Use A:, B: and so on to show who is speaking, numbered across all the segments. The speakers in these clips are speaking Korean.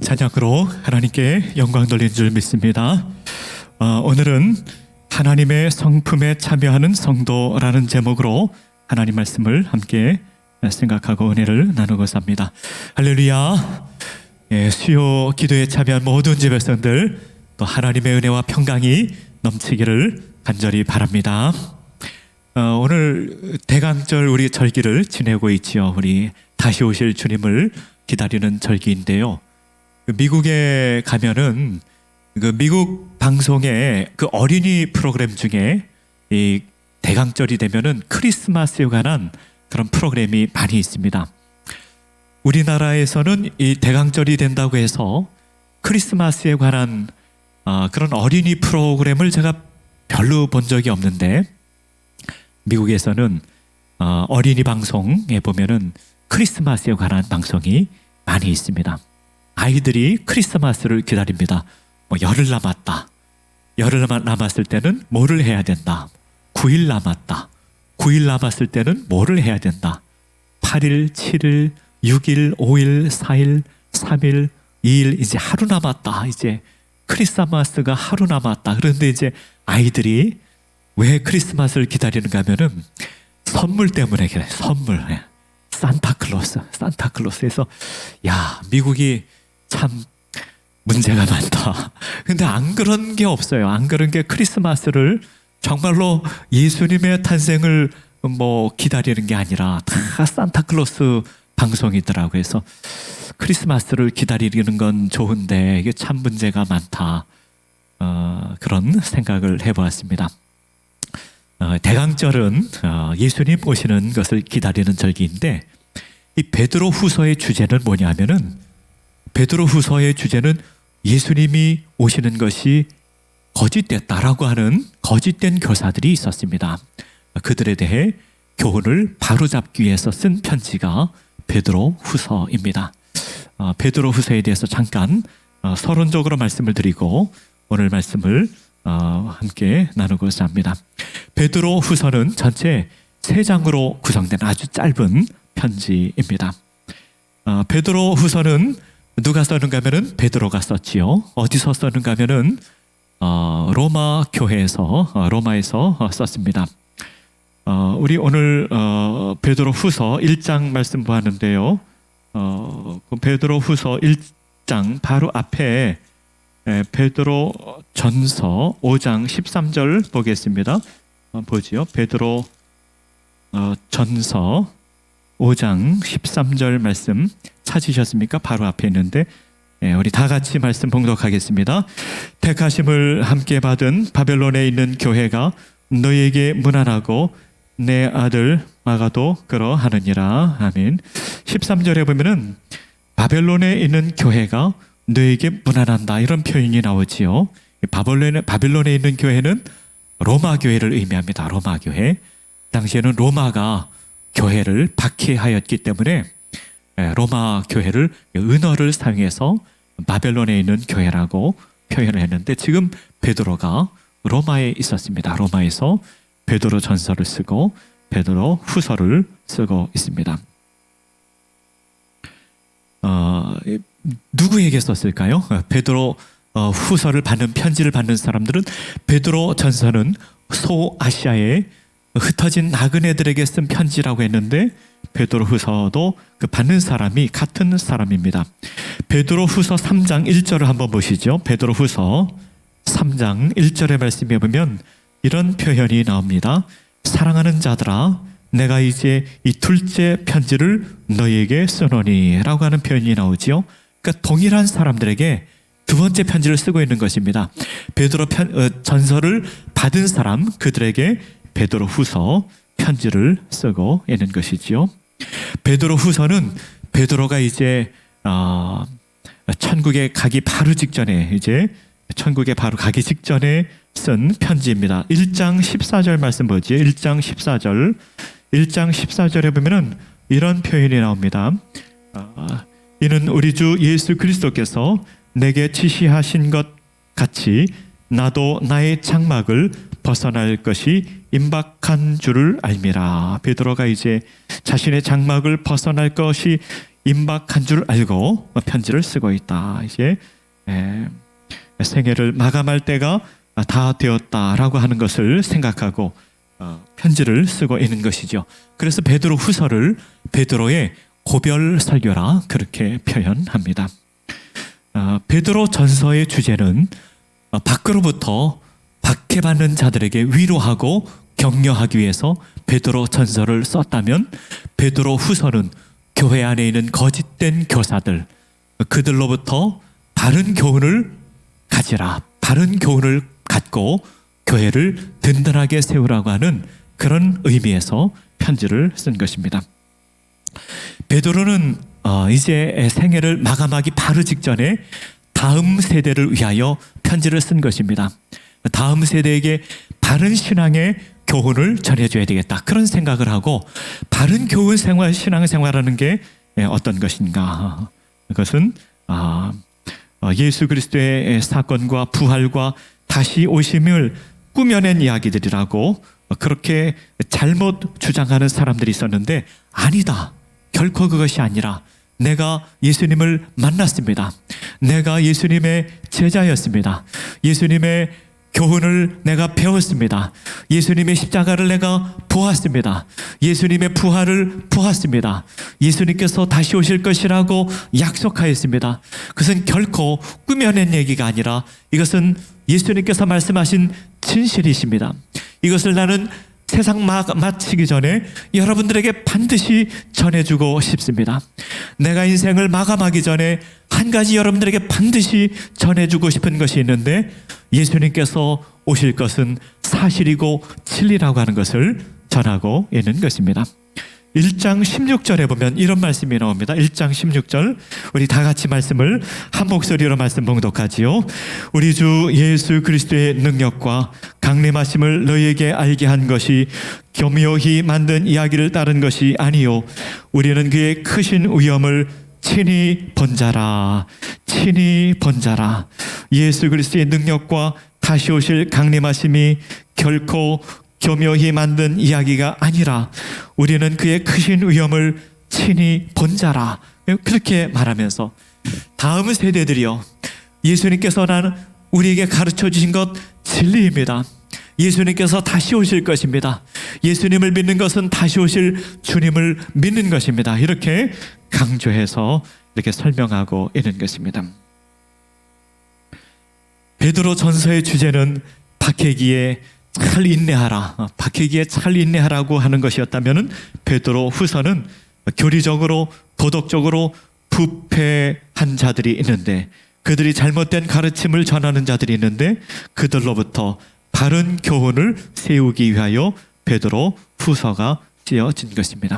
A: 찬양으로 하나님께 영광 돌리는 줄 믿습니다. 오늘은 하나님의 성품에 참여하는 성도라는 제목으로 하나님 말씀을 함께 생각하고 은혜를 나누고자 합니다. 할렐루야. 수요 기도에 참여한 모든 지배성들 또 하나님의 은혜와 평강이 넘치기를 간절히 바랍니다. 오늘 대강절 우리 절기를 지내고 있지요. 우리 다시 오실 주님을 기다리는 절기인데요. 미국에 가면은 그 미국 방송의 그 어린이 프로그램 중에 이 대강절이 되면은 크리스마스에 관한 그런 프로그램이 많이 있습니다. 우리나라에서는 이 대강절이 된다고 해서 크리스마스에 관한 그런 어린이 프로그램을 제가 별로 본 적이 없는데, 미국에서는 어린이 방송에 보면은 크리스마스에 관한 방송이 많이 있습니다. 아이들이 크리스마스를 기다립니다. 열흘 남았다. 열흘 남았을 때는 뭐를 해야 된다. 9일 남았다. 9일 남았을 때는 뭐를 해야 된다. 8일, 7일, 6일, 5일, 4일, 3일, 2일, 이제 하루 남았다. 이제 크리스마스가 하루 남았다. 그런데 이제 아이들이 왜 크리스마스를 기다리는가 하면은 선물 때문에 그래. 선물. 산타클로스에서 야, 미국이 참 문제가 많다. 근데 안 그런 게 없어요. 안 그런 게 크리스마스를 정말로 예수님의 탄생을 기다리는 게 아니라 다 산타클로스 방송이더라고요. 그래서 크리스마스를 기다리는 건 좋은데 이게 참 문제가 많다. 그런 생각을 해보았습니다. 대강절은 예수님 오시는 것을 기다리는 절기인데, 이 베드로 후서의 주제는 뭐냐면은, 베드로 후서의 주제는 예수님이 오시는 것이 거짓됐다라고 하는 거짓된 교사들이 있었습니다. 그들에 대해 교훈을 바로잡기 위해서 쓴 편지가 베드로 후서입니다. 베드로 후서에 대해서 잠깐 서론적으로 말씀을 드리고 오늘 말씀을 함께 나누고자 합니다. 베드로 후서는 전체 3장으로 구성된 아주 짧은 편지입니다. 베드로 후서는 누가 썼는가 하면은 베드로가 썼지요. 어디서 썼는가 하면은 로마에서 썼습니다. 우리 오늘 베드로 후서 1장 말씀 보았는데요. 베드로 후서 1장 바로 앞에 베드로 전서 5장 13절 보겠습니다. 보지요. 베드로 전서 5장 13절 말씀 찾으셨습니까? 바로 앞에 있는데 우리 다 같이 말씀 봉독하겠습니다. 택하심을 함께 받은 바벨론에 있는 교회가 너희에게 문안하고 내 아들 마가도 그러하느니라. 아멘. 13절에 보면은 바벨론에 있는 교회가 너에게 문안한다, 이런 표현이 나오지요. 바벨론에 있는 교회는 로마 교회를 의미합니다. 로마 교회. 당시에는 로마가 교회를 박해하였기 때문에 로마 교회를 은어를 사용해서 바벨론에 있는 교회라고 표현을 했는데, 지금 베드로가 로마에 있었습니다. 로마에서 베드로 전서를 쓰고 베드로 후서를 쓰고 있습니다. 누구에게 썼을까요? 베드로 후서를 받는, 편지를 받는 사람들은 베드로 전서는 소아시아에 흩어진 나그네들에게 쓴 편지라고 했는데, 베드로 후서도 그 받는 사람이 같은 사람입니다. 베드로 후서 3장 1절을 한번 보시죠. 베드로 후서 3장 1절의 말씀에 보면 이런 표현이 나옵니다. 사랑하는 자들아, 내가 이제 이 둘째 편지를 너희에게 쓰노니 라고 하는 표현이 나오지요. 그러니까 동일한 사람들에게 두 번째 편지를 쓰고 있는 것입니다. 베드로 전서를 받은 사람, 그들에게 베드로 후서 편지를 쓰고 있는 것이지요. 베드로 후서는 베드로가 이제 천국에 가기 바로 직전에, 이제 천국에 바로 가기 직전에 쓴 편지입니다. 1장 14절 말씀 보지요. 1장 14절. 1장 14절에 보면은 이런 표현이 나옵니다. 이는 우리 주 예수 그리스도께서 내게 지시하신 것 같이 나도 나의 장막을 벗어날 것이 임박한 줄을 알미라. 베드로가 이제 자신의 장막을 벗어날 것이 임박한 줄 알고 편지를 쓰고 있다. 이제 생애를 마감할 때가 다 되었다라고 하는 것을 생각하고 편지를 쓰고 있는 것이죠. 그래서 베드로 후서를 베드로의 고별 설교라 그렇게 표현합니다. 베드로 전서의 주제는 밖으로부터 박해받는 자들에게 위로하고 격려하기 위해서 베드로 전서를 썼다면, 베드로 후서는 교회 안에 있는 거짓된 교사들, 그들로부터 바른 교훈을 가지라, 바른 교훈을 갖고 교회를 든든하게 세우라고 하는 그런 의미에서 편지를 쓴 것입니다. 베드로는 이제 생애를 마감하기 바로 직전에 다음 세대를 위하여 편지를 쓴 것입니다. 다음 세대에게 바른 신앙의 교훈을 전해줘야 되겠다, 그런 생각을 하고, 바른 교훈 생활, 신앙생활하는 게 어떤 것인가? 그것은 예수 그리스도의 사건과 부활과 다시 오심을 꾸며낸 이야기들이라고 그렇게 잘못 주장하는 사람들이 있었는데, 아니다, 결코 그것이 아니라 내가 예수님을 만났습니다. 내가 예수님의 제자였습니다. 예수님의 교훈을 내가 배웠습니다. 예수님의 십자가를 내가 보았습니다. 예수님의 부활을 보았습니다. 예수님께서 다시 오실 것이라고 약속하였습니다. 그것은 결코 꾸며낸 얘기가 아니라 이것은 예수님께서 말씀하신 진실이십니다. 이것을 나는 세상 마치기 전에 여러분들에게 반드시 전해주고 싶습니다. 내가 인생을 마감하기 전에 한 가지 여러분들에게 반드시 전해주고 싶은 것이 있는데, 예수님께서 오실 것은 사실이고 진리라고 하는 것을 전하고 있는 것입니다. 1장 16절에 보면 이런 말씀이 나옵니다. 1장 16절, 우리 다 같이 말씀을 한 목소리로 말씀 봉독하지요. 우리 주 예수 그리스도의 능력과 강림하심을 너희에게 알게 한 것이 교묘히 만든 이야기를 따른 것이 아니요, 우리는 그의 크신 위엄을 친히 본 자라. 친히 본 자라. 예수 그리스도의 능력과 다시 오실 강림하심이 결코 교묘히 만든 이야기가 아니라 우리는 그의 크신 위엄을 친히 본 자라. 그렇게 말하면서 다음 세대들이요, 예수님께서는 우리에게 가르쳐 주신 것 진리입니다. 예수님께서 다시 오실 것입니다. 예수님을 믿는 것은 다시 오실 주님을 믿는 것입니다. 이렇게 강조해서 이렇게 설명하고 있는 것입니다. 베드로 전서의 주제는 박해기에 잘 인내하라, 박해기에 잘 인내하라고 하는 것이었다면, 베드로 후서는 교리적으로 도덕적으로 부패한 자들이 있는데, 그들이 잘못된 가르침을 전하는 자들이 있는데, 그들로부터 바른 교훈을 세우기 위하여 베드로 후서가 쓰여진 것입니다.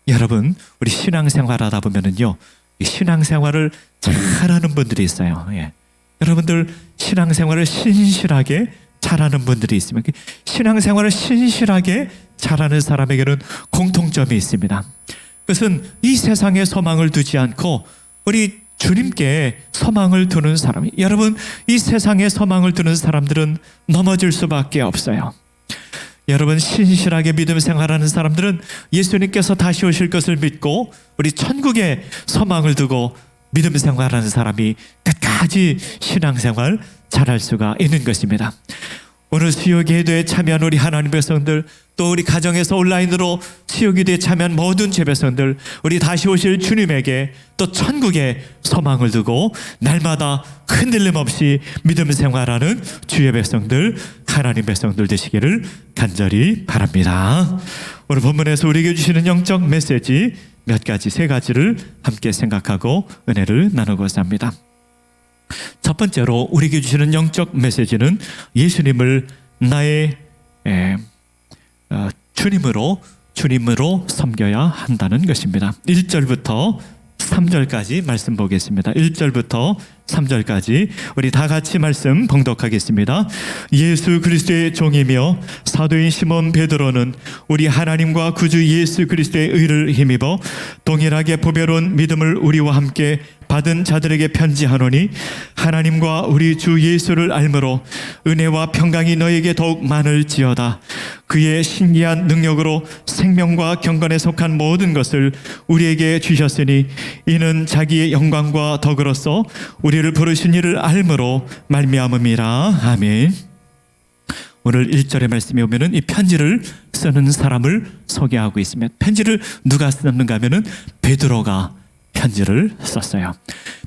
A: 여러분, 우리 신앙생활하다 보면은요, 신앙생활을 잘하는 분들이 있어요. 여러분들 신앙생활을 신실하게 잘하는 분들이 있으면, 신앙생활을 신실하게 잘하는 사람에게는 공통점이 있습니다. 그것은 이 세상에 소망을 두지 않고 우리 주님께 소망을 두는 사람, 여러분, 이 세상에 소망을 두는 사람들은 넘어질 수밖에 없어요. 여러분, 신실하게 믿음 생활하는 사람들은 예수님께서 다시 오실 것을 믿고 우리 천국에 소망을 두고 믿음 생활하는 사람이 끝까지 신앙생활 잘할 수가 있는 것입니다. 오늘 수요기도에 참여한 우리 하나님 백성들, 또 우리 가정에서 온라인으로 수요기도에 참여한 모든 제배성들, 우리 다시 오실 주님에게 또 천국에 소망을 두고 날마다 흔들림 없이 믿음 생활하는 주의 백성들, 하나님 백성들 되시기를 간절히 바랍니다. 오늘 본문에서 우리에게 주시는 영적 메시지 몇 가지, 세 가지를 함께 생각하고 은혜를 나누고자 합니다. 첫 번째로 우리에게 주시는 영적 메시지는 예수님을 나의 주님으로 섬겨야 한다는 것입니다. 1절부터 3절까지 말씀 보겠습니다. 1절부터 3절까지 우리 다 같이 말씀 봉독하겠습니다. 예수 그리스도의 종이며 사도인 시몬 베드로는 우리 하나님과 구주 예수 그리스도의 의를 힘입어 동일하게 보배로운 믿음을 우리와 함께 받은 자들에게 편지하노니, 하나님과 우리 주 예수를 알므로 은혜와 평강이 너에게 더욱 많을지어다. 그의 신기한 능력으로 생명과 경건에 속한 모든 것을 우리에게 주셨으니 이는 자기의 영광과 덕으로서 우리를 부르신 이를 알므로 말미암음이라. 아멘. 오늘 1절의 말씀에 보면은 이 편지를 쓰는 사람을 소개하고 있습니다. 편지를 누가 썼는가 하면은 베드로가 편지를 썼어요.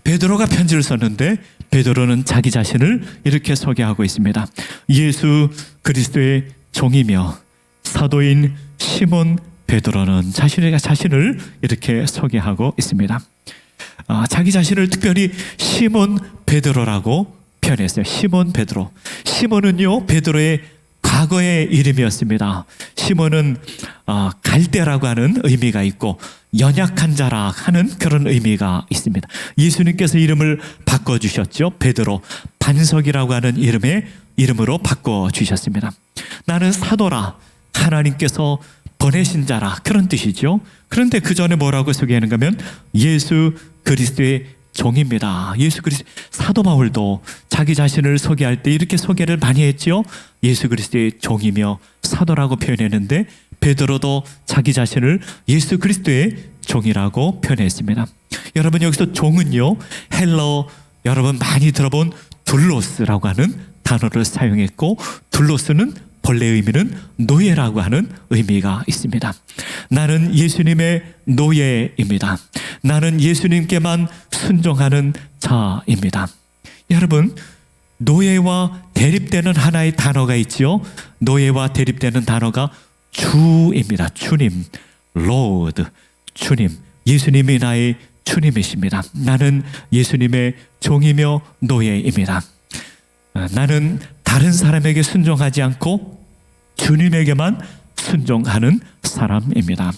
A: 베드로가 편지를 썼는데 베드로는 자기 자신을 이렇게 소개하고 있습니다. 예수 그리스도의 종이며 사도인 시몬 베드로는 자신을 이렇게 소개하고 있습니다. 자기 자신을 특별히 시몬 베드로라고 표현했어요. 시몬 베드로. 시몬은요, 베드로의 과거의 이름이었습니다. 시몬은 갈대라고 하는 의미가 있고 연약한 자라 하는 그런 의미가 있습니다. 예수님께서 이름을 바꿔주셨죠. 베드로, 반석이라고 하는 이름으로 바꿔주셨습니다. 나는 사도라, 하나님께서 보내신 자라, 그런 뜻이죠. 그런데 그 전에 뭐라고 소개하는가 하면 예수 그리스도의 종입니다. 예수 그리스도. 사도 바울도 자기 자신을 소개할 때 이렇게 소개를 많이 했죠. 예수 그리스도의 종이며 사도라고 표현했는데 베드로도 자기 자신을 예수 그리스도의 종이라고 표현했습니다. 여러분, 여기서 종은요, 헬러 여러분 많이 들어본 둘로스라고 하는 단어를 사용했고, 둘로스는 본래 의미는 노예라고 하는 의미가 있습니다. 나는 예수님의 노예입니다. 나는 예수님께만 순종하는 자입니다. 여러분, 노예와 대립되는 하나의 단어가 있지요. 노예와 대립되는 단어가 주입니다. 주님, Lord, 주님. 예수님이 나의 주님이십니다. 나는 예수님의 종이며 노예입니다. 나는 다른 사람에게 순종하지 않고 주님에게만 순종하는 사람입니다.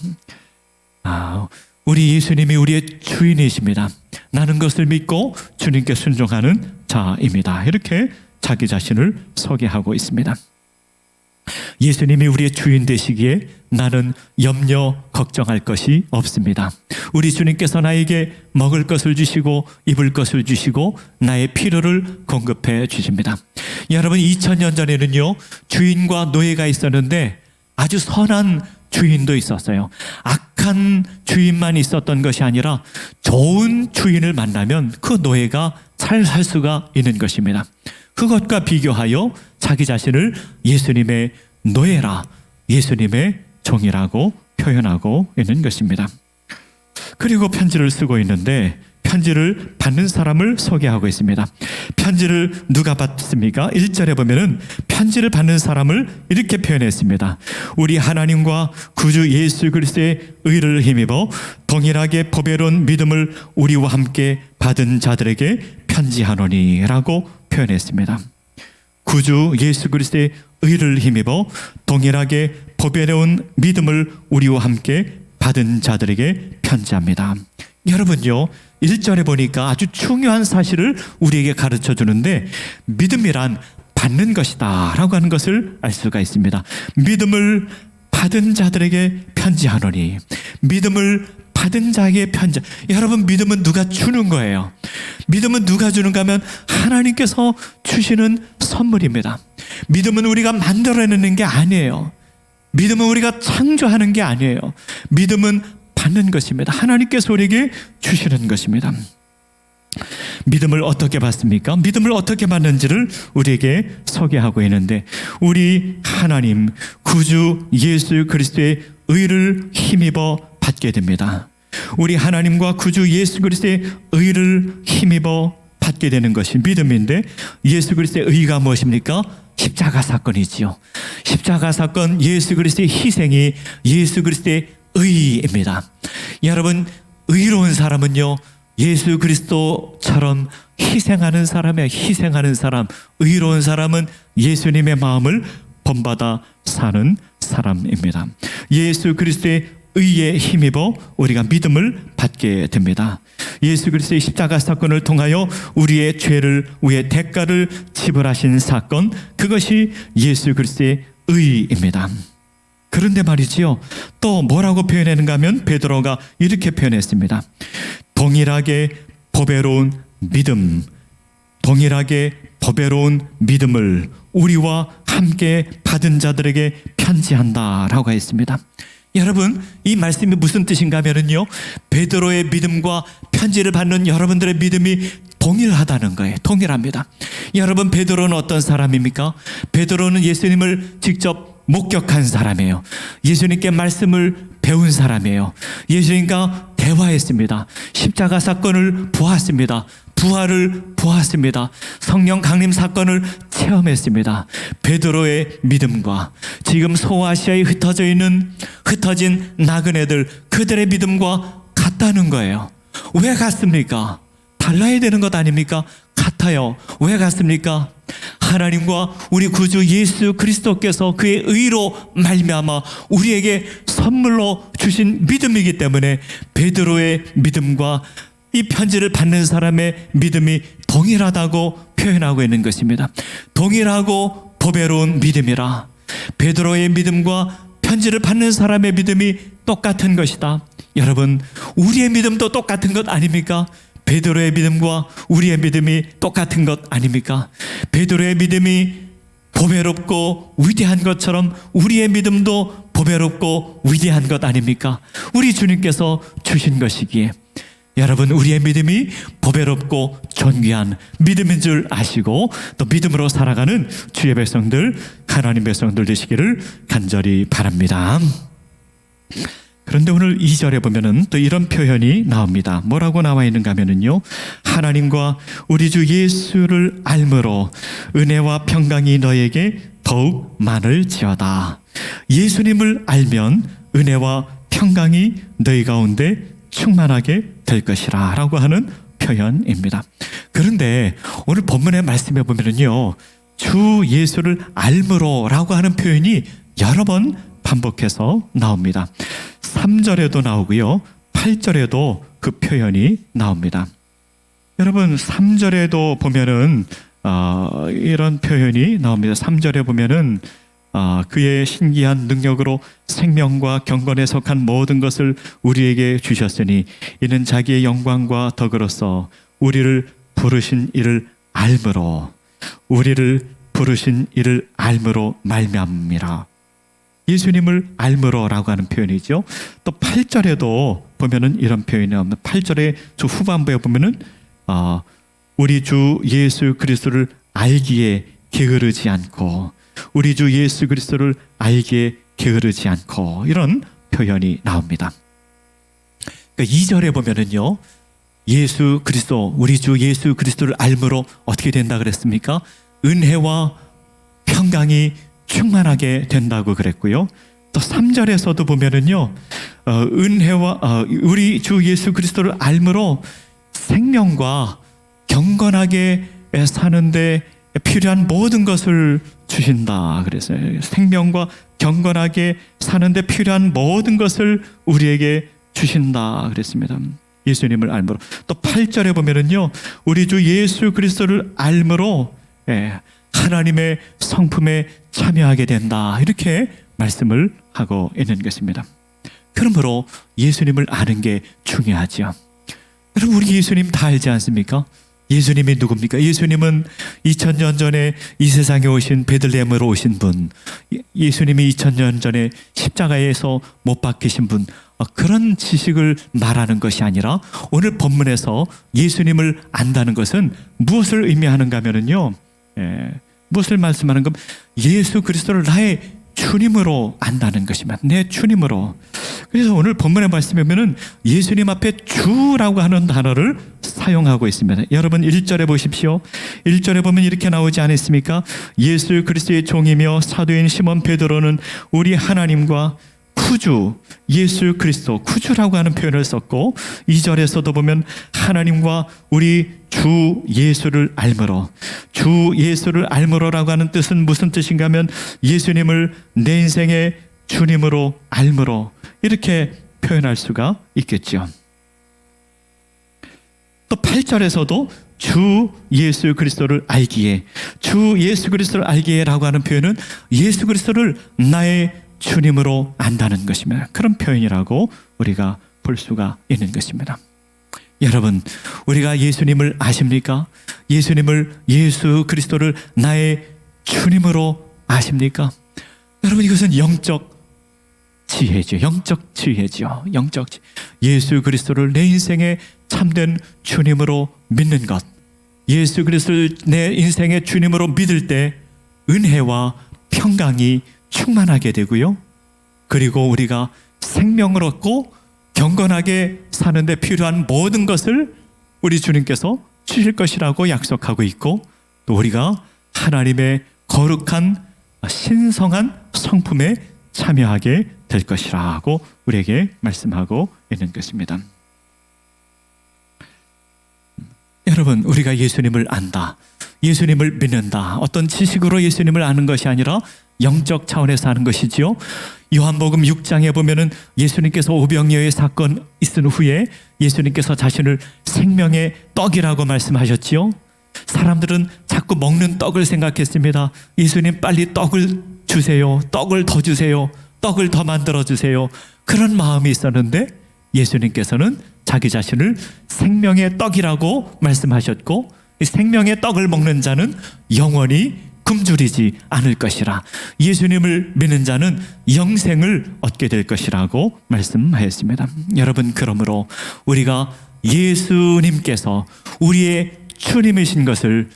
A: 우리 예수님이 우리의 주인이십니다. 나는 그것을 믿고 주님께 순종하는 자입니다. 이렇게 자기 자신을 소개하고 있습니다. 예수님이 우리의 주인 되시기에 나는 염려 걱정할 것이 없습니다. 우리 주님께서 나에게 먹을 것을 주시고 입을 것을 주시고 나의 필요를 공급해 주십니다. 여러분, 2000년 전에는요, 주인과 노예가 있었는데 아주 선한 주인도 있었어요. 악한 주인만 있었던 것이 아니라 좋은 주인을 만나면 그 노예가 잘 살 수가 있는 것입니다. 그것과 비교하여 자기 자신을 예수님의 노예라, 예수님의 종이라고 표현하고 있는 것입니다. 그리고 편지를 쓰고 있는데 편지를 받는 사람을 소개하고 있습니다. 편지를 누가 받습니까? 1절에 보면은 편지를 받는 사람을 이렇게 표현했습니다. 우리 하나님과 구주 예수 그리스도의 의를 힘입어 동일하게 보배로운 믿음을 우리와 함께 받은 자들에게 편지하노니 라고 표현했습니다. 구주 예수 그리스도의 의를 힘입어 동일하게 보배로운 믿음을 우리와 함께 받은 자들에게 편지합니다. 여러분요, 1절에 보니까 아주 중요한 사실을 우리에게 가르쳐 주는데 믿음이란 받는 것이다 라고 하는 것을 알 수가 있습니다. 믿음을 받은 자들에게 편지하노니, 믿음을 받은 자에게 편지. 여러분, 믿음은 누가 주는 거예요. 믿음은 누가 주는가 하면 하나님께서 주시는 선물입니다. 믿음은 우리가 만들어내는 게 아니에요. 믿음은 우리가 창조하는 게 아니에요. 믿음은 받는 것입니다. 하나님께서 우리에게 주시는 것입니다. 믿음을 어떻게 받습니까? 믿음을 어떻게 받는지를 우리에게 소개하고 있는데, 우리 하나님 구주 예수 그리스도의 의를 힘입어 받게 됩니다. 우리 하나님과 구주 예수 그리스도의 의를 힘입어 받게 되는 것이 믿음인데, 예수 그리스도의 의가 무엇입니까? 십자가 사건이지요. 십자가 사건, 예수 그리스도의 희생이 예수 그리스도의 의입니다. 여러분, 의로운 사람은요, 예수 그리스도처럼 희생하는 사람이에요. 희생하는 사람. 의로운 사람은 예수님의 마음을 본받아 사는 사람입니다. 예수 그리스도의 의에 힘입어 우리가 믿음을 받게 됩니다. 예수 그리스도의 십자가 사건을 통하여 우리의 죄를 위해 대가를 지불하신 사건, 그것이 예수 그리스도의 의입니다. 그런데 말이지요, 또 뭐라고 표현했는가 하면 베드로가 이렇게 표현했습니다. 동일하게 보배로운 믿음, 동일하게 보배로운 믿음을 우리와 함께 받은 자들에게 편지한다라고 했습니다. 여러분, 이 말씀이 무슨 뜻인가 하면요, 베드로의 믿음과 편지를 받는 여러분들의 믿음이 동일하다는 거예요. 동일합니다. 여러분, 베드로는 어떤 사람입니까? 베드로는 예수님을 직접 목격한 사람이에요. 예수님께 말씀을 배운 사람이에요. 예수님과 대화했습니다. 십자가 사건을 보았습니다. 부활을 보았습니다. 성령 강림 사건을 체험했습니다. 베드로의 믿음과 지금 소아시아에 흩어진 나그네들, 그들의 믿음과 같다는 거예요. 왜 같습니까? 달라야 되는 것 아닙니까? 같아요. 왜 같습니까? 하나님과 우리 구주 예수 그리스도께서 그의 의로 말미암아 우리에게 선물로 주신 믿음이기 때문에 베드로의 믿음과 이 편지를 받는 사람의 믿음이 동일하다고 표현하고 있는 것입니다. 동일하고 보배로운 믿음이라. 베드로의 믿음과 편지를 받는 사람의 믿음이 똑같은 것이다. 여러분, 우리의 믿음도 똑같은 것 아닙니까? 베드로의 믿음과 우리의 믿음이 똑같은 것 아닙니까? 베드로의 믿음이 보배롭고 위대한 것처럼 우리의 믿음도 보배롭고 위대한 것 아닙니까? 우리 주님께서 주신 것이기에 여러분, 우리의 믿음이 보배롭고 존귀한 믿음인 줄 아시고 또 믿음으로 살아가는 주의 백성들, 하나님 백성들 되시기를 간절히 바랍니다. 그런데 오늘 2절에 보면은 또 이런 표현이 나옵니다. 뭐라고 나와 있는가 하면은요, 하나님과 우리 주 예수를 알므로 은혜와 평강이 너에게 더욱 많을지어다. 예수님을 알면 은혜와 평강이 너희 가운데 충만하게 될 것이라 라고 하는 표현입니다. 그런데 오늘 본문의 말씀에 보면은요, 주 예수를 알므로 라고 하는 표현이 여러 번 반복해서 나옵니다. 3절에도 나오고요, 8절에도 그 표현이 나옵니다. 여러분, 3절에도 보면은 이런 표현이 나옵니다. 3절에 보면은 그의 신기한 능력으로 생명과 경건에 속한 모든 것을 우리에게 주셨으니 이는 자기의 영광과 덕으로서 우리를 부르신 이를 알므로 말미암이라. 예수님을 알므로라고 하는 표현이죠. 또 8절에도 보면은 이런 표현이 나옵니다. 8절의 주 후반부에 보면은 우리 주 예수 그리스도를 알기에 게으르지 않고, 우리 주 예수 그리스도를 알기에 게으르지 않고, 이런 표현이 나옵니다. 그러니까 2절에 보면은요, 예수 그리스도, 우리 주 예수 그리스도를 알므로 어떻게 된다 그랬습니까? 은혜와 평강이 충만하게 된다고 그랬고요. 또 3절에서도 보면은요, 은혜와 우리 주 예수 그리스도를 알므로 생명과 경건하게 사는데 필요한 모든 것을 주신다 그랬어요. 생명과 경건하게 사는데 필요한 모든 것을 우리에게 주신다 그랬습니다. 예수님을 알므로. 또 8절에 보면은요, 우리 주 예수 그리스도를 알므로 하나님의 성품에 참여하게 된다, 이렇게 말씀을 하고 있는 것입니다. 그러므로 예수님을 아는 게 중요하죠. 여러분, 우리 예수님 다 알지 않습니까? 예수님이 누굽니까? 예수님은 2000년 전에 이 세상에 오신, 베들레헴으로 오신 분, 예수님이 2000년 전에 십자가에서 못 박히신 분, 그런 지식을 말하는 것이 아니라 오늘 본문에서 예수님을 안다는 것은 무엇을 의미하는가 하면은요, 무엇을 말씀하는 건 예수 그리스도를 나의 주님으로 안다는 것입니다. 내 주님으로. 그래서 오늘 본문의 말씀에 보면은 예수님 앞에 주라고 하는 단어를 사용하고 있습니다. 여러분 1절에 보십시오. 1절에 보면 이렇게 나오지 않았습니까? 예수 그리스도의 종이며 사도인 시몬 베드로는 우리 하나님과 구주 예수 그리스도, 구주라고 하는 표현을 썼고, 2절에서도 보면 하나님과 우리 주 예수를 알므로, 주 예수를 알므로라고 하는 뜻은 무슨 뜻인가 하면 예수님을 내 인생의 주님으로 알므로, 이렇게 표현할 수가 있겠죠. 또 8절에서도 주 예수 그리스도를 알기에, 주 예수 그리스도를 알기에라고 하는 표현은 예수 그리스도를 나의 주님으로 안다는 것입니다. 그런 표현이라고 우리가 볼 수가 있는 것입니다. 여러분, 우리가 예수님을 아십니까? 예수 그리스도를 나의 주님으로 아십니까? 여러분, 이것은 영적 지혜죠. 영적 지혜죠. 영적 지혜. 예수 그리스도를 내 인생의 참된 주님으로 믿는 것. 예수 그리스도를 내 인생의 주님으로 믿을 때 은혜와 평강이 충만하게 되고요. 그리고 우리가 생명을 얻고 경건하게 사는데 필요한 모든 것을 우리 주님께서 주실 것이라고 약속하고 있고, 또 우리가 하나님의 거룩한 신성한 성품에 참여하게 될 것이라고 우리에게 말씀하고 있는 것입니다. 여러분, 우리가 예수님을 안다, 예수님을 믿는다, 어떤 지식으로 예수님을 아는 것이 아니라 영적 차원에서 하는 것이지요. 요한복음 6장에 보면은 예수님께서 오병이어의 사건 있은 후에 예수님께서 자신을 생명의 떡이라고 말씀하셨지요. 사람들은 자꾸 먹는 떡을 생각했습니다. 예수님 빨리 떡을 주세요, 떡을 더 주세요, 떡을 더 만들어 주세요. 그런 마음이 있었는데 예수님께서는 자기 자신을 생명의 떡이라고 말씀하셨고, 이 생명의 떡을 먹는 자는 영원히 굶주리지 않을 것이라, 예수님을 믿는 자는 영생을 얻게 될 것이라고 말씀하였습니다. 여러분, 그러므로 우리가 예수님께서 우리의 주님이신 것을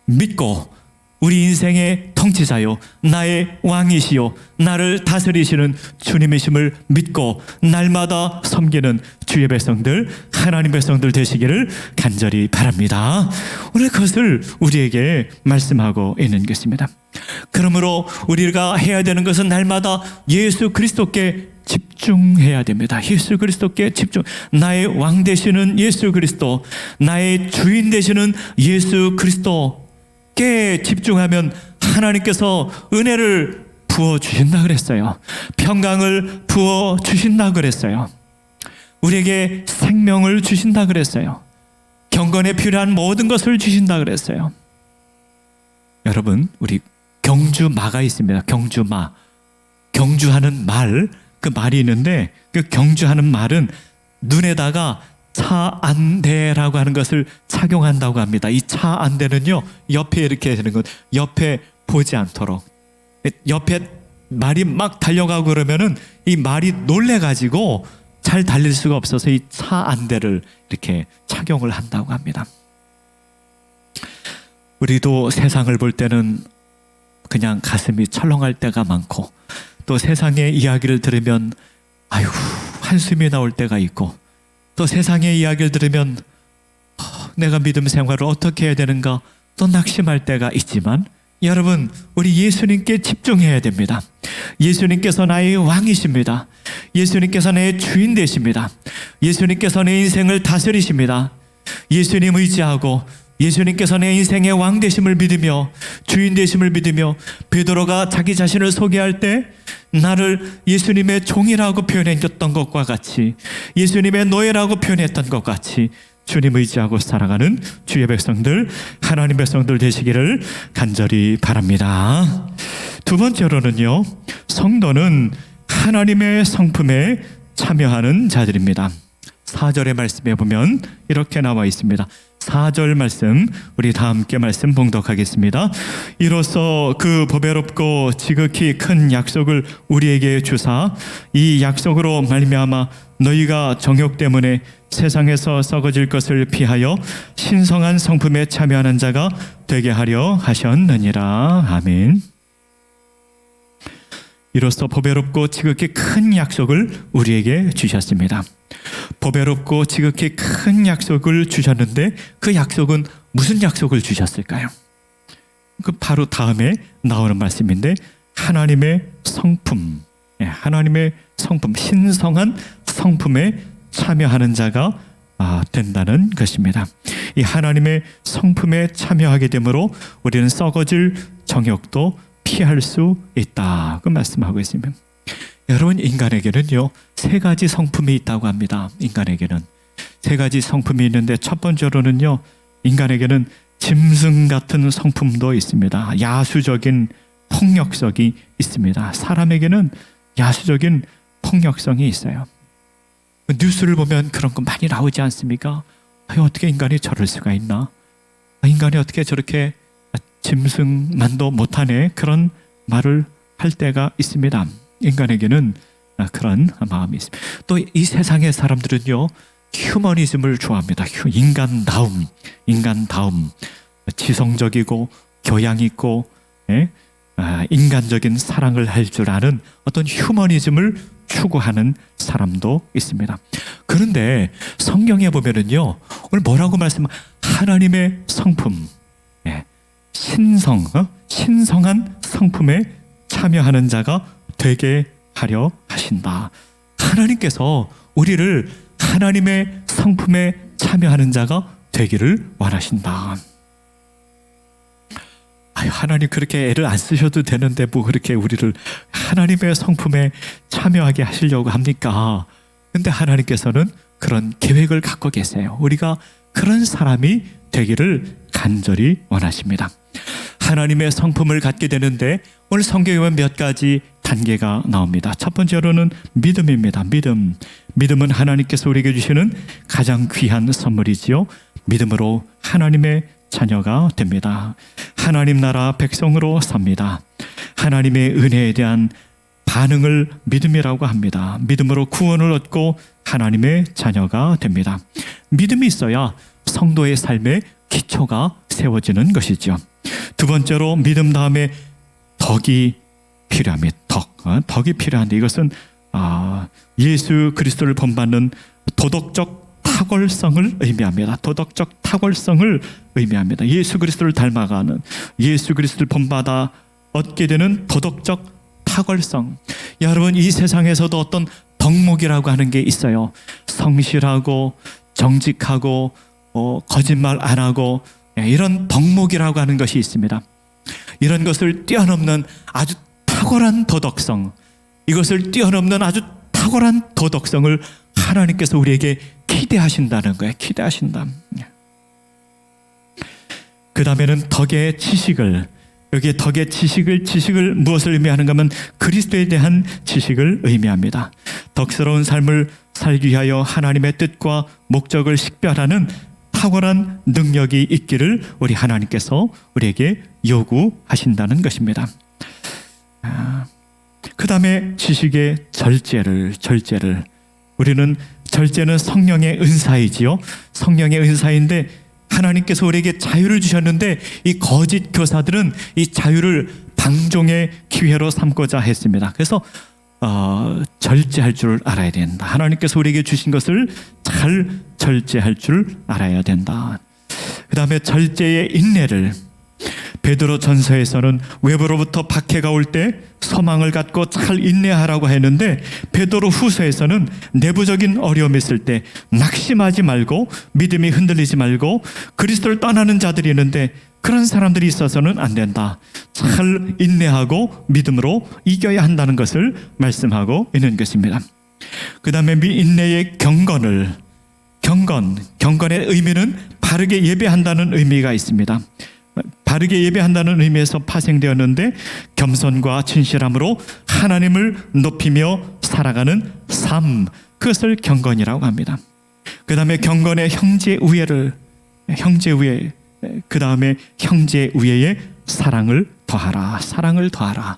A: 믿고 우리 인생의 통치자요, 나의 왕이시요, 나를 다스리시는 주님이심을 믿고 날마다 섬기는 주의 백성들, 하나님 백성들 되시기를 간절히 바랍니다. 오늘 그것을 우리에게 말씀하고 있는 것입니다. 그러므로 우리가 해야 되는 것은 날마다 예수 그리스도께 집중해야 됩니다. 예수 그리스도께 집중. 나의 왕 되시는 예수 그리스도, 나의 주인 되시는 예수 그리스도께 집중하면 하나님께서 은혜를 부어주신다 그랬어요. 평강을 부어주신다 그랬어요. 우리에게 생명을 주신다 그랬어요. 경건에 필요한 모든 것을 주신다 그랬어요. 여러분, 우리 경주마가 있습니다. 경주마. 경주하는 말, 그 말이 있는데 그 경주하는 말은 눈에다가 차안대라고 하는 것을 착용한다고 합니다. 이 차안대는요, 옆에 이렇게 되는 것, 옆에 보지 않도록. 옆에 말이 막 달려가고 그러면은 이 말이 놀래가지고 잘 달릴 수가 없어서 이 차안대를 이렇게 착용을 한다고 합니다. 우리도 세상을 볼 때는 그냥 가슴이 철렁할 때가 많고, 또 세상의 이야기를 들으면 아이고 한숨이 나올 때가 있고, 또 세상의 이야기를 들으면 내가 믿음 생활을 어떻게 해야 되는가 또 낙심할 때가 있지만, 여러분, 우리 예수님께 집중해야 됩니다. 예수님께서 나의 왕이십니다. 예수님께서 내 주인 되십니다. 예수님께서 내 인생을 다스리십니다. 예수님 의지하고 예수님께서 내 인생의 왕 되심을 믿으며 주인 되심을 믿으며, 베드로가 자기 자신을 소개할 때 나를 예수님의 종이라고 표현했던 것과 같이, 예수님의 노예라고 표현했던 것 같이 주님 의지하고 살아가는 주의 백성들, 하나님 백성들 되시기를 간절히 바랍니다. 두 번째로는요, 성도는 하나님의 성품에 참여하는 자들입니다. 4절의 말씀에 보면 이렇게 나와 있습니다. 4절 말씀, 우리 다 함께 말씀 봉독하겠습니다. 이로써 그 보배롭고 지극히 큰 약속을 우리에게 주사 이 약속으로 말미암아 너희가 정욕 때문에 세상에서 썩어질 것을 피하여 신성한 성품에 참여하는 자가 되게 하려 하셨느니라. 아멘. 이로써 보배롭고 지극히 큰 약속을 우리에게 주셨습니다. 보배롭고 지극히 큰 약속을 주셨는데 그 약속은 무슨 약속을 주셨을까요? 그 바로 다음에 나오는 말씀인데, 하나님의 성품, 하나님의 성품, 신성한 성품에 참여하는 자가 된다는 것입니다. 이 하나님의 성품에 참여하게 되므로 우리는 썩어질 정욕도 피할 수 있다고 말씀하고 있습니다. 여러분, 인간에게는요 3가지 성품이 있다고 합니다. 인간에게는 3가지 성품이 있는데, 첫 번째로는요, 인간에게는 짐승 같은 성품도 있습니다. 야수적인 폭력성이 있습니다. 사람에게는 야수적인 폭력성이 있어요. 뉴스를 보면 그런 거 많이 나오지 않습니까? 어떻게 인간이 저럴 수가 있나? 인간이 어떻게 저렇게 짐승만도 못하네? 그런 말을 할 때가 있습니다. 인간에게는 그런 마음이 있습니다. 또 이 세상의 사람들은요, 휴머니즘을 좋아합니다. 인간다움, 지성적이고 교양 있고, 인간적인 사랑을 할 줄 아는 어떤 휴머니즘을 추구하는 사람도 있습니다. 그런데 성경에 보면은요, 오늘 뭐라고 하나님의 성품, 신성한 성품에 참여하는 자가 되게 하려 하신다. 하나님께서 우리를 하나님의 성품에 참여하는 자가 되기를 원하신다. 하나님 그렇게 애를 안 쓰셔도 되는데 뭐 그렇게 우리를 하나님의 성품에 참여하게 하시려고 합니까? 근데 하나님께서는 그런 계획을 갖고 계세요. 우리가 그런 사람이 되기를 간절히 원하십니다. 하나님의 성품을 갖게 되는데 오늘 성경에 보면 몇 가지 단계가 나옵니다. 첫 번째로는 믿음입니다. 믿음은 하나님께서 우리에게 주시는 가장 귀한 선물이지요. 믿음으로 하나님의 자녀가 됩니다. 하나님 나라 백성으로 삽니다. 하나님의 은혜에 대한 반응을 믿음이라고 합니다. 믿음으로 구원을 얻고 하나님의 자녀가 됩니다. 믿음이 있어야 성도의 삶의 기초가 세워지는 것이죠. 두 번째로 믿음 다음에 덕이 필요합니다. 덕이 필요한데 이것은 예수 그리스도를 본받는 도덕적 탁월성을 의미합니다. 도덕적 탁월성을 의미합니다. 예수 그리스도를 닮아가는, 예수 그리스도를 본받아 얻게 되는 도덕적 탁월성. 여러분, 이 세상에서도 어떤 덕목이라고 하는 게 있어요. 성실하고 정직하고 거짓말 안 하고 이런 덕목이라고 하는 것이 있습니다. 이런 것을 뛰어넘는 아주 탁월한 도덕성, 이것을 뛰어넘는 아주 탁월한 도덕성을 하나님께서 우리에게 기대하신다는 거예요. 기대하신다. 그 다음에는 덕의 지식을, 여기에 덕의 지식을 무엇을 의미하는가 하면 그리스도에 대한 지식을 의미합니다. 덕스러운 삶을 살기 위하여 하나님의 뜻과 목적을 식별하는 탁월한 능력이 있기를 우리 하나님께서 우리에게 요구하신다는 것입니다. 그 다음에 지식의 절제를 우리는 절제는 성령의 은사이지요. 성령의 은사인데 하나님께서 우리에게 자유를 주셨는데 이 거짓 교사들은 이 자유를 방종의 기회로 삼고자 했습니다. 그래서 절제할 줄 알아야 된다. 하나님께서 우리에게 주신 것을 잘 절제할 줄 알아야 된다. 그 다음에 절제의 인내를, 베드로 전서에서는 외부로부터 박해가 올 때 소망을 갖고 잘 인내하라고 했는데 베드로 후서에서는 내부적인 어려움이 있을 때 낙심하지 말고 믿음이 흔들리지 말고 그리스도를 떠나는 자들이 있는데 그런 사람들이 있어서는 안 된다. 잘 인내하고 믿음으로 이겨야 한다는 것을 말씀하고 있는 것입니다. 그 다음에 인내의 경건의 의미는 바르게 예배한다는 의미가 있습니다. 바르게 예배한다는 의미에서 파생되었는데 겸손과 진실함으로 하나님을 높이며 살아가는 삶, 그것을 경건이라고 합니다. 그 다음에 경건의 형제 우애, 그 다음에 형제 우애에 사랑을 더하라.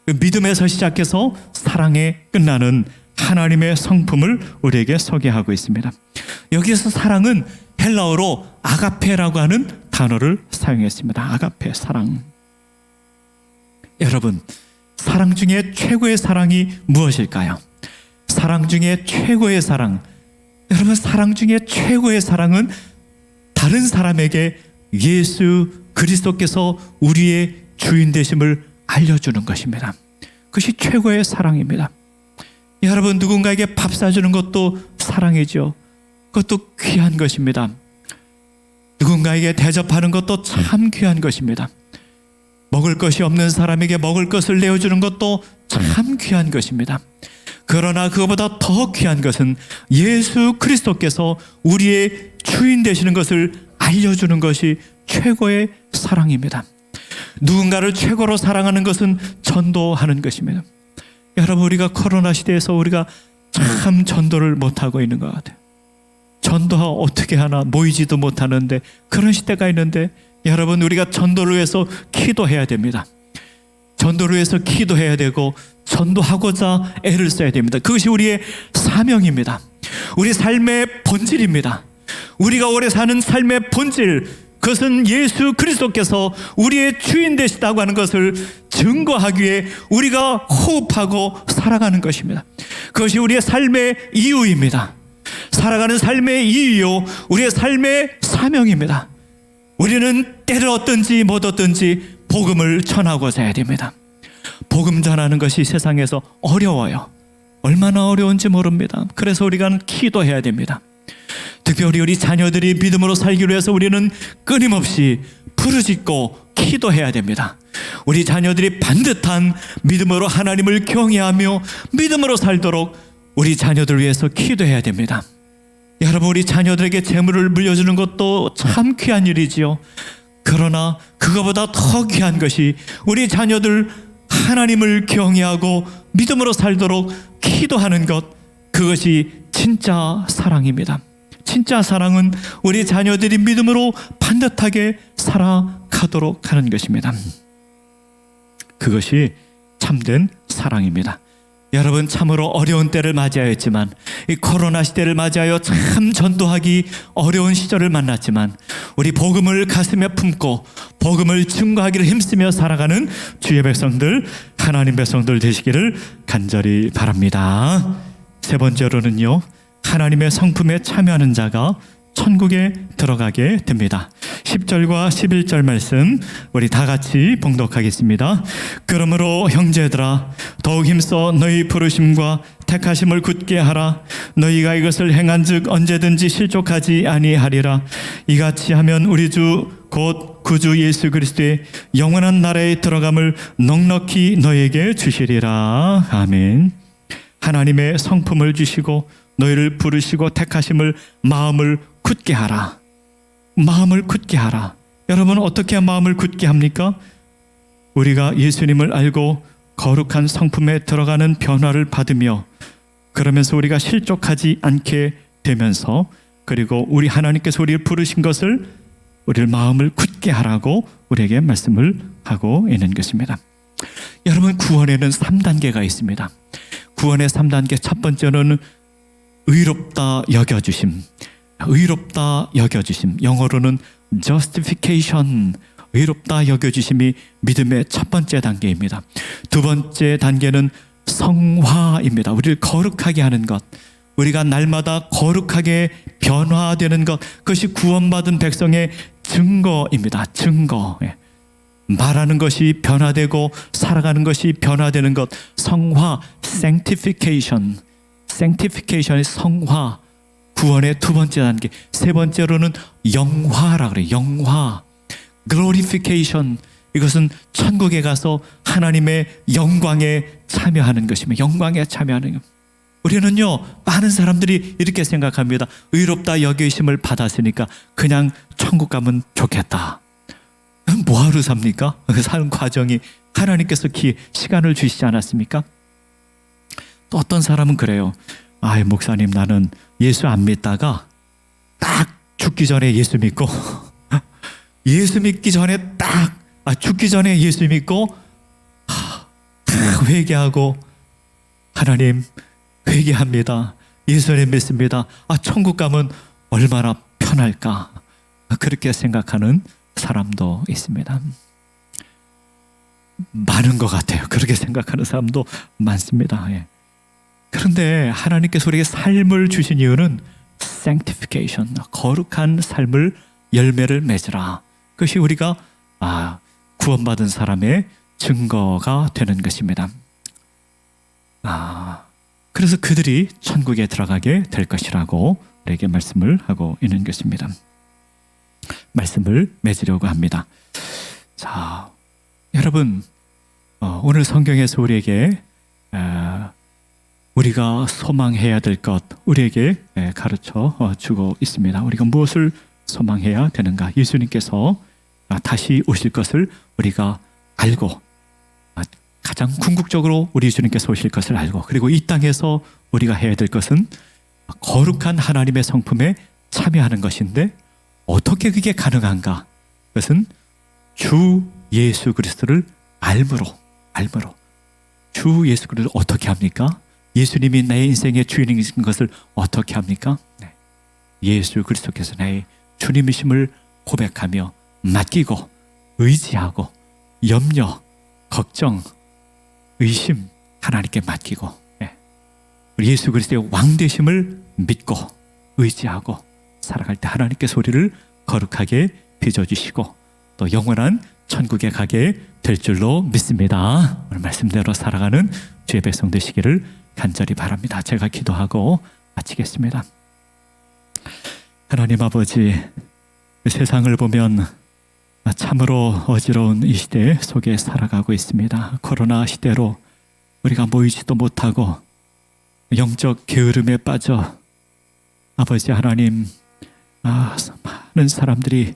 A: 믿음에서 시작해서 사랑에 끝나는 하나님의 성품을 우리에게 소개하고 있습니다. 여기에서 사랑은 헬라어로 아가페라고 하는 단어를 사용했습니다. 아가페, 사랑. 여러분, 사랑 중에 최고의 사랑이 무엇일까요? 사랑 중에 최고의 사랑. 여러분, 사랑 중에 최고의 사랑은 다른 사람에게 예수 그리스도께서 우리의 주인 되심을 알려주는 것입니다. 그것이 최고의 사랑입니다. 여러분, 누군가에게 밥 사주는 것도 사랑이죠. 그것도 귀한 것입니다. 누군가에게 대접하는 것도 참 귀한 것입니다. 먹을 것이 없는 사람에게 먹을 것을 내어주는 것도 참 귀한 것입니다. 그러나 그것보다 더 귀한 것은 예수 그리스도께서 우리의 주인 되시는 것을 알려주는 것이 최고의 사랑입니다. 누군가를 최고로 사랑하는 것은 전도하는 것입니다. 여러분, 우리가 코로나 시대에서 우리가 참 전도를 못하고 있는 것 같아요. 전도 어떻게 하나, 모이지도 못하는데 그런 시대가 있는데 여러분, 우리가 전도를 위해서 기도해야 됩니다. 전도를 위해서 기도해야 되고 전도하고자 애를 써야 됩니다. 그것이 우리의 사명입니다. 우리 삶의 본질입니다. 우리가 오래 사는 삶의 본질, 그것은 예수 그리스도께서 우리의 주인 되시다고 하는 것을 증거하기 위해 우리가 호흡하고 살아가는 것입니다. 그것이 우리의 삶의 이유입니다. 살아가는 삶의 이유요, 우리의 삶의 사명입니다. 우리는 때를 얻든지 못 얻든지 복음을 전하고자 해야 됩니다. 복음 전하는 것이 세상에서 어려워요. 얼마나 어려운지 모릅니다. 그래서 우리가 기도해야 됩니다. 특별히 우리 자녀들이 믿음으로 살기로 해서 우리는 끊임없이 부르짖고 기도해야 됩니다. 우리 자녀들이 반듯한 믿음으로 하나님을 경외하며 믿음으로 살도록 우리 자녀들을 위해서 기도해야 됩니다. 여러분, 우리 자녀들에게 재물을 물려주는 것도 참 귀한 일이지요. 그러나 그거보다 더 귀한 것이 우리 자녀들 하나님을 경외하고 믿음으로 살도록 기도하는 것, 그것이 진짜 사랑입니다. 진짜 사랑은 우리 자녀들이 믿음으로 반듯하게 살아가도록 하는 것입니다. 그것이 참된 사랑입니다. 여러분, 참으로 어려운 때를 맞이하였지만, 이 코로나 시대를 맞이하여 참 전도하기 어려운 시절을 만났지만, 우리 복음을 가슴에 품고 복음을 증거하기를 힘쓰며 살아가는 주의 백성들, 하나님 백성들 되시기를 간절히 바랍니다. 세 번째로는요, 하나님의 성품에 참여하는 자가 천국에 들어가게 됩니다. 10절과 11절 말씀 우리 다 같이 봉독하겠습니다. 그러므로 형제들아, 더욱 힘써 너희 부르심과 택하심을 굳게 하라. 너희가 이것을 행한즉 언제든지 실족하지 아니하리라. 이같이 하면 우리 주 곧 구주 예수 그리스도의 영원한 나라에 들어감을 넉넉히 너희에게 주시리라. 아멘. 하나님의 성품을 주시고 너희를 부르시고 택하심을 마음을 굳게 하라. 마음을 굳게 하라. 여러분, 어떻게 마음을 굳게 합니까? 우리가 예수님을 알고 거룩한 성품에 들어가는 변화를 받으며, 그러면서 우리가 실족하지 않게 되면서, 그리고 우리 하나님께서 우리를 부르신 것을, 우리를 마음을 굳게 하라고 우리에게 말씀을 하고 있는 것입니다. 여러분, 구원에는 3단계가 있습니다. 구원의 3단계, 첫 번째는 의롭다 여겨주심. 의롭다 여겨주심, 영어로는 justification, 의롭다 여겨주심이 믿음의 첫 번째 단계입니다. 두 번째 단계는 성화입니다. 우리를 거룩하게 하는 것, 우리가 날마다 거룩하게 변화되는 것, 그것이 구원받은 백성의 증거입니다. 증거. 말하는 것이 변화되고 살아가는 것이 변화되는 것, 성화, sanctification. sanctification의 성화, 구원의 두 번째 단계. 세 번째로는 영화라 그래요. 영화, glorification. 이것은 천국에 가서 하나님의 영광에 참여하는 것입니다. 영광에 참여하는 것. 우리는요, 많은 사람들이 이렇게 생각합니다. 의롭다 여기심을 받았으니까 그냥 천국 가면 좋겠다. 뭐하러 삽니까? 그 사는 과정이 하나님께서 시간을 주시지 않았습니까? 또 어떤 사람은 그래요. 아이, 목사님, 나는 예수 안 믿다가 딱 죽기 전에 예수 믿고 예수 믿기 전에 죽기 전에 예수 믿고 회개하고, 하나님 회개합니다. 예수님 믿습니다. 천국 가면 얼마나 편할까, 그렇게 생각하는 사람도 있습니다. 많은 것 같아요. 그렇게 생각하는 사람도 많습니다. 그런데 하나님께서 우리에게 삶을 주신 이유는 sanctification, 거룩한 삶을 열매를 맺으라. 그것이 우리가 구원받은 사람의 증거가 되는 것입니다. 그래서 그들이 천국에 들어가게 될 것이라고 우리에게 말씀을 하고 있는 것입니다. 말씀을 맺으려고 합니다. 자, 여러분, 오늘 성경에서 우리에게 우리가 소망해야 될 것, 우리에게 가르쳐 주고 있습니다. 우리가 무엇을 소망해야 되는가? 예수님께서 다시 오실 것을 우리가 알고, 가장 궁극적으로 우리 예수님께서 오실 것을 알고, 그리고 이 땅에서 우리가 해야 될 것은 거룩한 하나님의 성품에 참여하는 것인데, 어떻게 그게 가능한가? 그것은 주 예수 그리스도를 알므로 주 예수 그리스도를 어떻게 합니까? 예수님이 내 인생의 주인이신 것을 어떻게 합니까? 네. 예수 그리스도께서 나의 주님이심을 고백하며 맡기고 의지하고 염려, 걱정, 의심 하나님께 맡기고 우리 예수 그리스도의 왕되심을 믿고 의지하고 살아갈 때 하나님께서 우리를 거룩하게 빚어주시고 또 영원한 천국에 가게 될 줄로 믿습니다. 오늘 말씀대로 살아가는 주의 백성 되시기를 간절히 바랍니다. 제가 기도하고 마치겠습니다. 하나님 아버지, 세상을 보면 참으로 어지러운 이 시대 속에 살아가고 있습니다. 코로나 시대로 우리가 모이지도 못하고 영적 게으름에 빠져 아버지 하나님, 많은 사람들이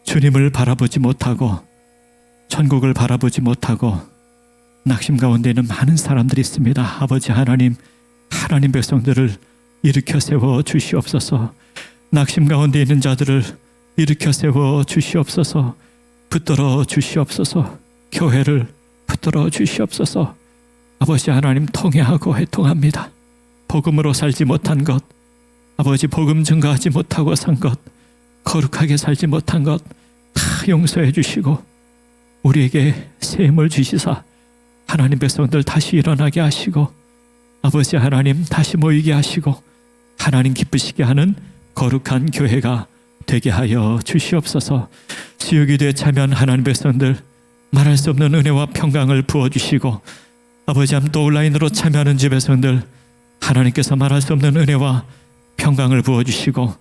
A: 주님을 바라보지 못하고 천국을 바라보지 못하고 낙심 가운데 있는 많은 사람들이 있습니다. 아버지 하나님, 하나님 백성들을 일으켜 세워 주시옵소서. 낙심 가운데 있는 자들을 일으켜 세워 주시옵소서. 붙들어 주시옵소서. 교회를 붙들어 주시옵소서. 아버지 하나님, 통회하고 회통합니다. 복음으로 살지 못한 것, 아버지 복음 증거하지 못하고 산 것, 거룩하게 살지 못한 것 다 용서해 주시고 우리에게 새 힘을 주시사 하나님 백성들 다시 일어나게 하시고 아버지 하나님 다시 모이게 하시고 하나님 기쁘시게 하는 거룩한 교회가 되게 하여 주시옵소서. 지옥이 참여한 하나님 백성들 말할 수 없는 은혜와 평강을 부어주시고 아버지 함 또 온라인으로 참여하는 주 백성들 하나님께서 말할 수 없는 은혜와 평강을 부어주시고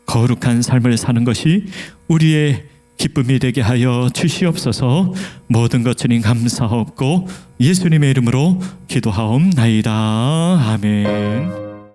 A: 거룩한 삶을 사는 것이 우리의 기쁨이 되게 하여 주시옵소서. 모든 것 주님 감사하옵고 예수님의 이름으로 기도하옵나이다. 아멘.